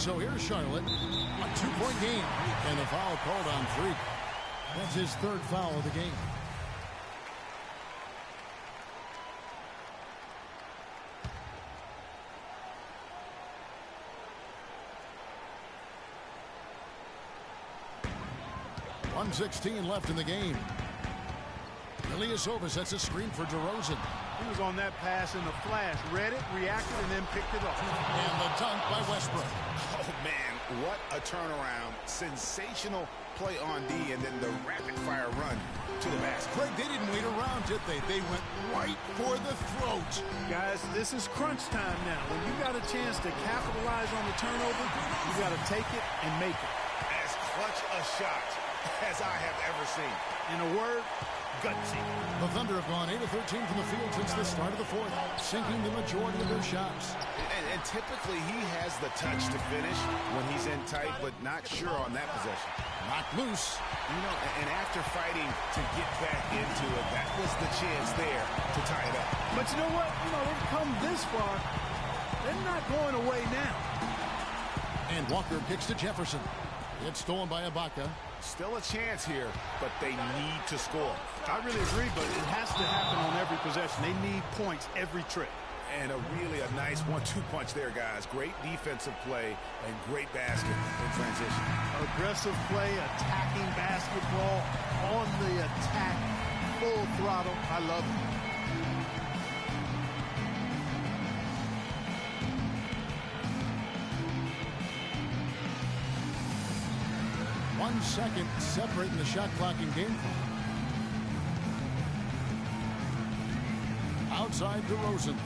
so here's Charlotte. A 2-point game. And the foul called on Freak. That's his third foul of the game. .116 left in the game. Ilyasova sets a screen for DeRozan. He was on that pass in a flash, read it, reacted, and then picked it up. And the dunk by Westbrook. Oh, man, what a turnaround. Sensational play on D, and then the rapid-fire run to the basket. Craig, they didn't wait around, did they? They went right for the throat. Guys, this is crunch time now. When you got a chance to capitalize on the turnover, you got to take it and make it. As clutch a shot as I have ever seen. In a word, gutsy. The Thunder have gone 8 of 13 from the field since the start of the fourth, sinking the majority of their shots. And typically he has the touch to finish when he's in tight, but not sure on that possession. Knocked loose. You know, and after fighting to get back into it, that was the chance there to tie it up. But you know what? You know, they've come this far. They're not going away now. And Walker kicks to Jefferson. It's stolen by Ibaka. Still a chance here, but they need to score. I really agree, but it has to happen on every possession. They need points every trip. And a nice 1-2 punch there, guys. Great defensive play and great basket in transition. Aggressive play, attacking basketball, on the attack, full throttle. I love it. One second separating the shot clock in game clock. Outside DeRozan.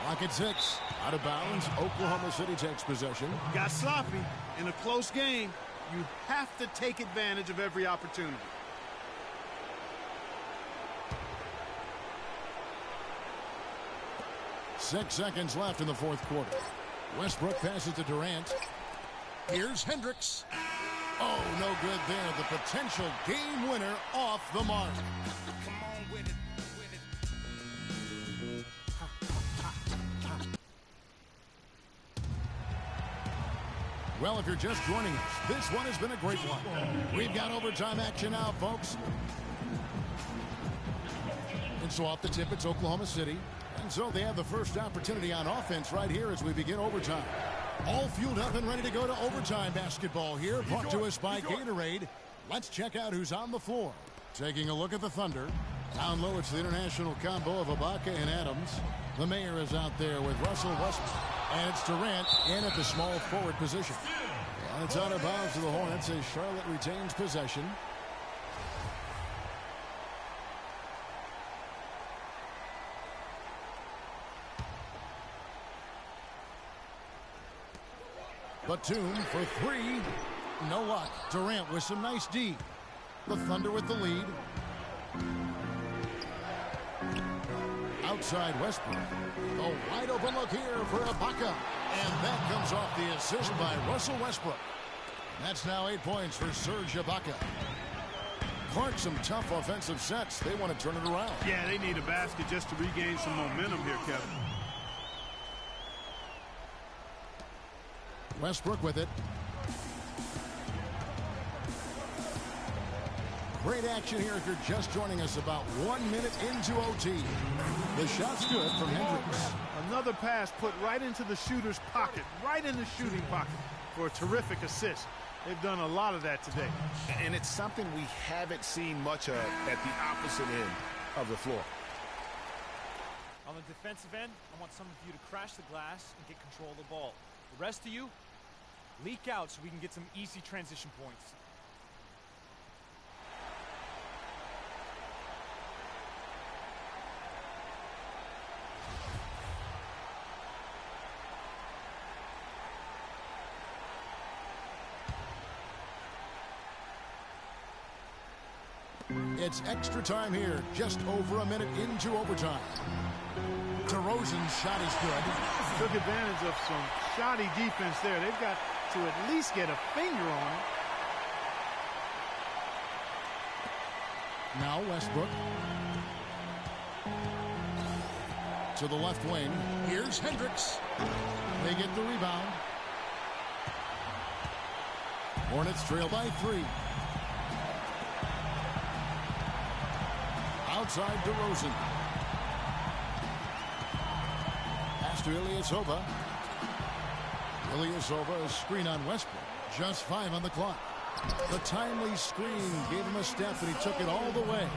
Clock at 6. Out of bounds. Oklahoma City takes possession. Got sloppy in a close game. You have to take advantage of every opportunity. Six seconds left in the fourth quarter. Westbrook passes to Durant. Here's Hendricks. Oh, no good there. The potential game winner off the mark. Come on with it. Well, if you're just joining us, this one has been a great one. We've got overtime action now, folks. And so off the tip, it's Oklahoma City. And so they have the first opportunity on offense right here as we begin overtime. All fueled up and ready to go to overtime basketball here, brought to us by Gatorade. Let's check out who's on the floor. Taking a look at the Thunder. Down low, it's the international combo of Ibaka and Adams. The mayor is out there with Russell Westbrook. And it's Durant in at the small forward position. And it's out of bounds to the Hornets as Charlotte retains possession. Batum for three. No luck. Durant with some nice D. The Thunder with the lead. Outside Westbrook. A wide open look here for Ibaka. And that comes off the assist by Russell Westbrook. That's now 8 points for Serge Ibaka. Clark, some tough offensive sets. They want to turn it around. Yeah, they need a basket just to regain some momentum here, Kevin. Westbrook with it. Great action here if you're just joining us, about 1 minute into OT. The shot's good from Hendricks. Another pass put right into the shooter's pocket, right in the shooting pocket for a terrific assist. They've done a lot of that today. And it's something we haven't seen much of at the opposite end of the floor. On the defensive end, I want some of you to crash the glass and get control of the ball. The rest of you, leak out so we can get some easy transition points. It's extra time here, just over a minute into overtime. DeRozan's shot is good. Took advantage of some shoddy defense there. They've got to at least get a finger on it. Now Westbrook. To the left wing. Here's Hendricks. They get the rebound. Hornets trail by 3. Outside DeRozan. Pass to Ilyasova. Ilyasova, a screen on Westbrook. Just 5 on the clock. The timely screen gave him a step, and he took it all the way.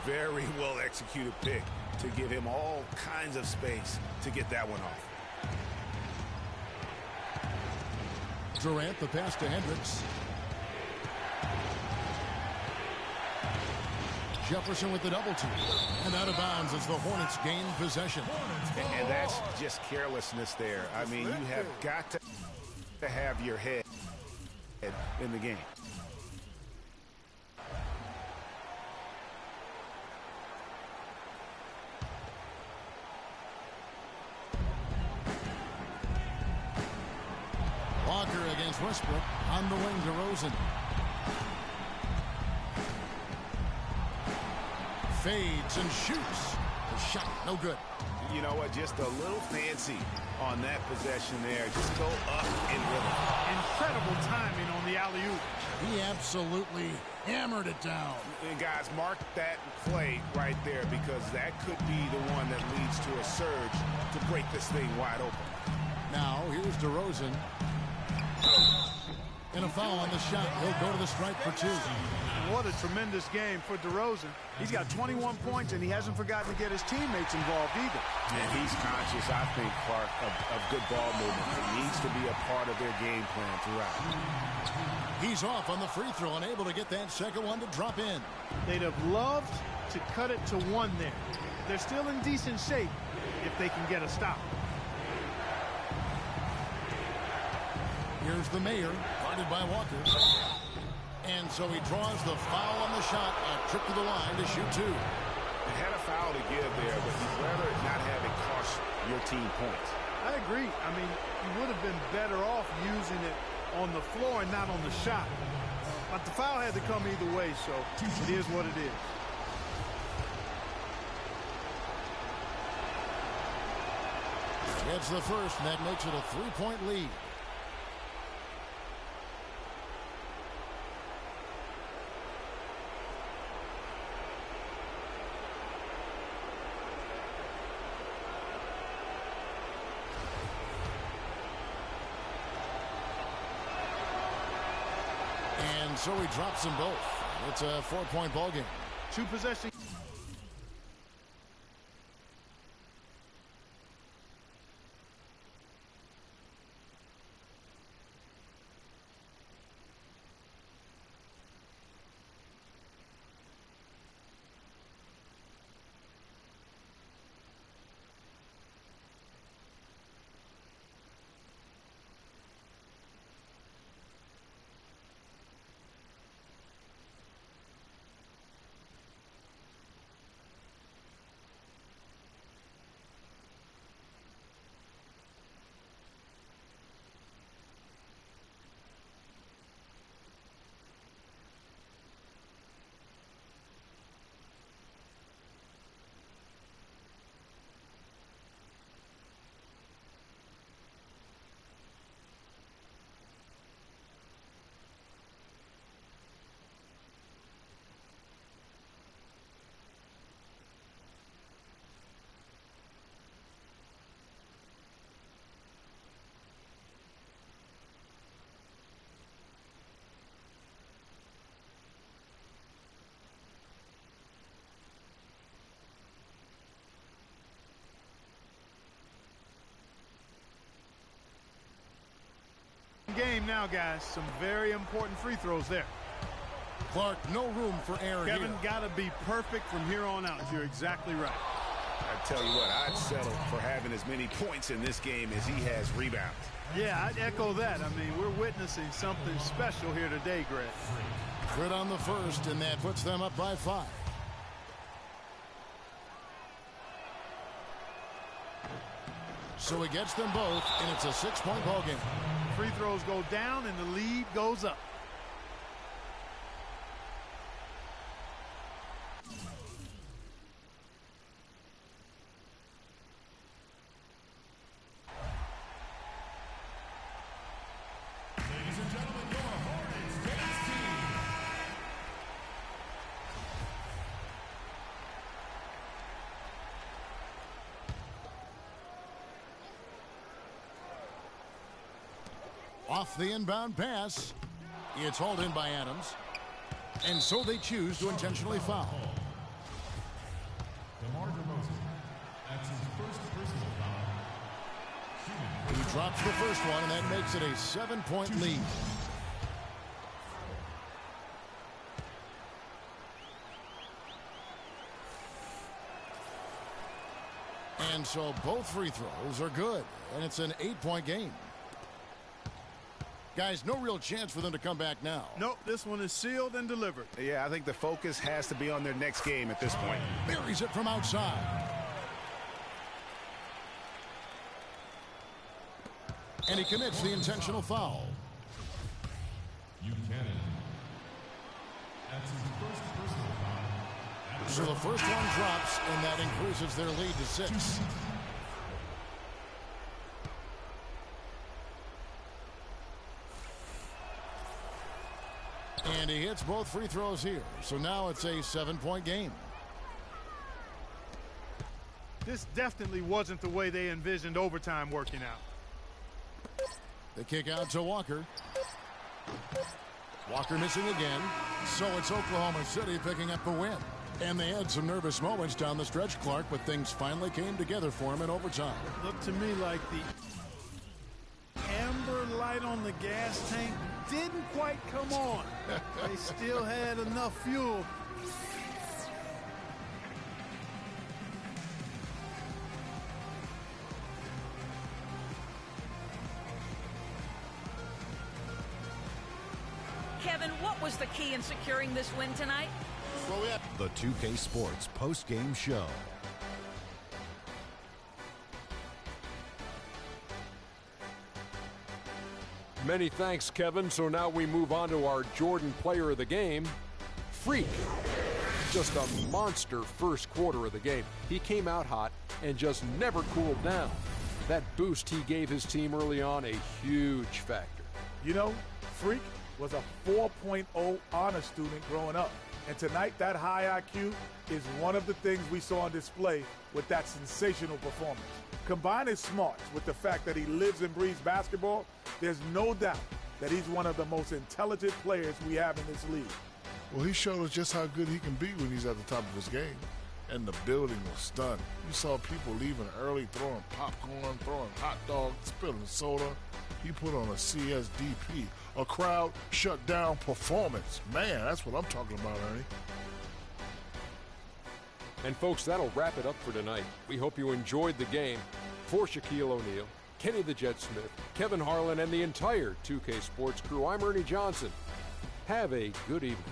Very well executed pick to give him all kinds of space to get that one off. Durant, the pass to Hendricks. Jefferson with the double team. And out of bounds as the Hornets gain possession. And that's just carelessness there. I mean, you have got to have your head in the game. Walker against Westbrook. On the wing, DeRozan. Fades and shoots. The shot, no good. You know what? Just a little fancy on that possession there. Just go up and rhythm. Incredible timing on the alley-oop. He absolutely hammered it down. And guys, mark that play right there, because that could be the one that leads to a surge to break this thing wide open. Now, here's DeRozan. And a foul on the shot. He'll go to the stripe for 2. What a tremendous game for DeRozan. He's got 21 points, and he hasn't forgotten to get his teammates involved either. And he's conscious, I think, Clark, of good ball movement. It needs to be a part of their game plan throughout. He's off on the free throw, unable to get that second one to drop in. They'd have loved to cut it to 1 there. They're still in decent shape if they can get a stop. Here's the mayor, guarded by Walker. And so he draws the foul on the shot. A trip to the line to shoot 2. They had a foul to give there, but you'd rather not have it cost your team points. I agree. I mean, you would have been better off using it on the floor and not on the shot. But the foul had to come either way, so it is what it is. Gets the first, and that makes it a 3-point lead. And so he drops them both. It's a 4-point ball game. 2 possessions. Game now, guys. Some very important free throws there. Clark, no room for error Kevin, here. got to be perfect from here on out. You're exactly right. I tell you what, I'd settle for having as many points in this game as he has rebounds. Yeah, I'd echo that. I mean, we're witnessing something special here today, Greg. Good on the first, and that puts them up by 5. So he gets them both, and it's a 6-point ball game. Free throws go down, and the lead goes up. Off the inbound pass. It's hauled in by Adams. And so they choose to intentionally foul. That's his first personal foul. He drops the first one, and that makes it a 7-point lead. And so both free throws are good, and it's an 8-point game. Guys, no real chance for them to come back now. Nope, this one is sealed and delivered. Yeah, I think the focus has to be on their next game at this point. Buries it from outside. And he commits the intentional foul. Buchanan. That's his first personal foul. So the first one drops, and that increases their lead to 6. And he hits both free throws here. So now it's a 7-point game. This definitely wasn't the way they envisioned overtime working out. The kick out to Walker. Walker missing again. So it's Oklahoma City picking up the win. And they had some nervous moments down the stretch, Clark, but things finally came together for him in overtime. Looked to me like the amber light on the gas tank didn't quite come on. They still had enough fuel. Kevin, what was the key in securing this win tonight? The 2K Sports post-game show. Many thanks, Kevin. So now we move on to our Jordan player of the game, Freak. Just a monster first quarter of the game. He came out hot and just never cooled down. That boost he gave his team early on, a huge factor. You know, Freak was a 4.0 honor student growing up. And tonight, that high IQ is one of the things we saw on display with that sensational performance. Combine his smarts with the fact that he lives and breathes basketball, there's no doubt that he's one of the most intelligent players we have in this league. Well, he showed us just how good he can be when he's at the top of his game. And the building was stunned. You saw people leaving early, throwing popcorn, throwing hot dogs, spilling soda. He put on a CSDP, a crowd shut down performance. Man, that's what I'm talking about, Ernie. And folks, that'll wrap it up for tonight. We hope you enjoyed the game. For Shaquille O'Neal, Kenny the Jet Smith, Kevin Harlan, and the entire 2K Sports crew, I'm Ernie Johnson. Have a good evening.